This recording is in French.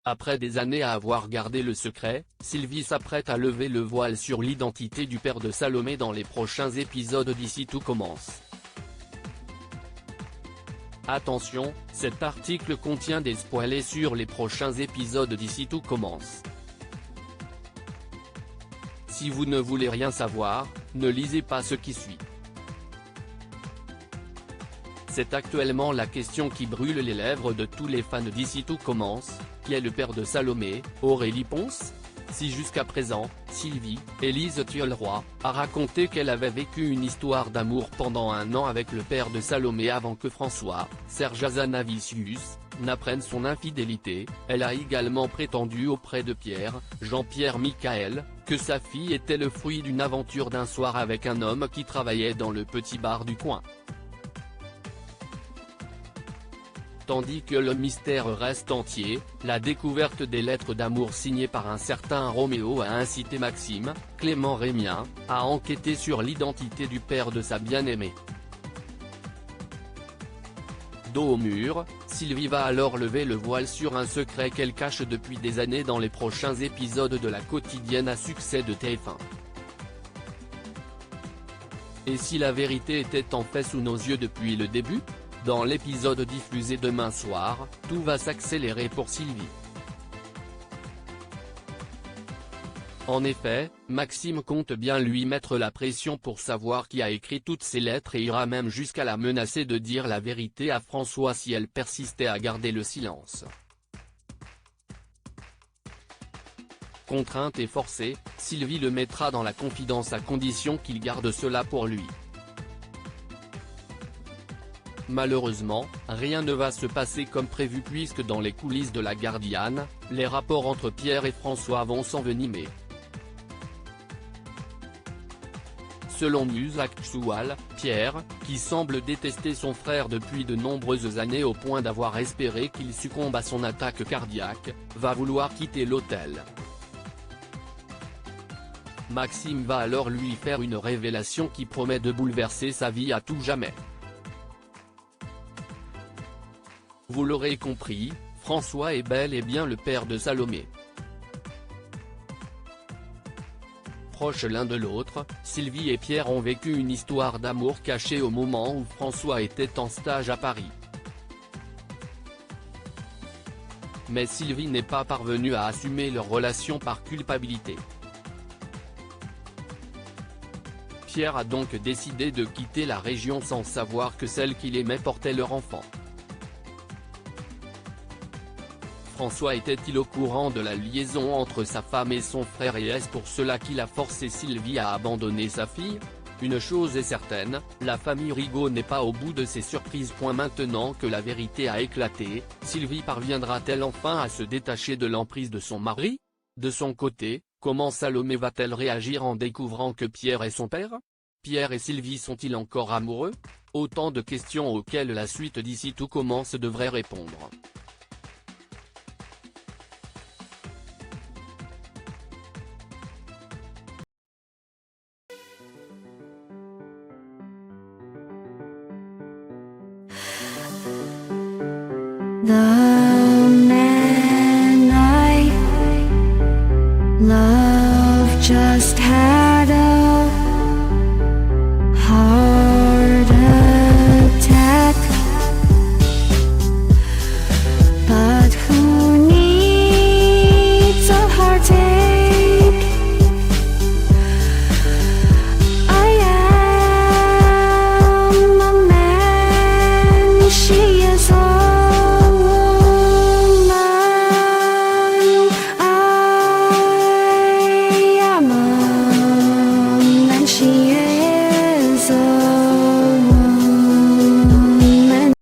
Après des années à avoir gardé le secret, Sylvie s'apprête à lever le voile sur l'identité du père de Salomé dans les prochains épisodes d'Ici tout commence. Attention, cet article contient des spoilers sur les prochains épisodes d'Ici tout commence. Si vous ne voulez rien savoir, ne lisez pas ce qui suit. C'est actuellement la question qui brûle les lèvres de tous les fans d'Ici tout commence: qui est le père de Salomé, Aurélie Ponce? Si jusqu'à présent, Sylvie, Élise Thiolroy, a raconté qu'elle avait vécu une histoire d'amour pendant 1 an avec le père de Salomé avant que François, Serge Azanavicius, n'apprenne son infidélité, elle a également prétendu auprès de Pierre, Jean-Pierre Michael, que sa fille était le fruit d'une aventure d'un soir avec un homme qui travaillait dans le petit bar du coin. Tandis que le mystère reste entier, la découverte des lettres d'amour signées par un certain Roméo a incité Maxime, Clément Rémien, à enquêter sur l'identité du père de sa bien-aimée. Dos au mur, Sylvie va alors lever le voile sur un secret qu'elle cache depuis des années dans les prochains épisodes de la quotidienne à succès de TF1. Et si la vérité était en fait sous nos yeux depuis le début? Dans l'épisode diffusé demain soir, tout va s'accélérer pour Sylvie. En effet, Maxime compte bien lui mettre la pression pour savoir qui a écrit toutes ces lettres et ira même jusqu'à la menacer de dire la vérité à François si elle persistait à garder le silence. Contrainte et forcée, Sylvie le mettra dans la confidence à condition qu'il garde cela pour lui. Malheureusement, rien ne va se passer comme prévu puisque dans les coulisses de la Gardiane, les rapports entre Pierre et François vont s'envenimer. Selon News Actual, Pierre, qui semble détester son frère depuis de nombreuses années au point d'avoir espéré qu'il succombe à son attaque cardiaque, va vouloir quitter l'hôtel. Maxime va alors lui faire une révélation qui promet de bouleverser sa vie à tout jamais. Vous l'aurez compris, François est bel et bien le père de Salomé. Proches l'un de l'autre, Sylvie et Pierre ont vécu une histoire d'amour cachée au moment où François était en stage à Paris. Mais Sylvie n'est pas parvenue à assumer leur relation par culpabilité. Pierre a donc décidé de quitter la région sans savoir que celle qu'il aimait portait leur enfant. François était-il au courant de la liaison entre sa femme et son frère et est-ce pour cela qu'il a forcé Sylvie à abandonner sa fille? Une chose est certaine, la famille Rigaud n'est pas au bout de ses surprises. Maintenant que la vérité a éclaté, Sylvie parviendra-t-elle enfin à se détacher de l'emprise de son mari? De son côté, comment Salomé va-t-elle réagir en découvrant que Pierre est son père? Pierre et Sylvie sont-ils encore amoureux? Autant de questions auxquelles la suite d'Ici tout commence devrait répondre. 나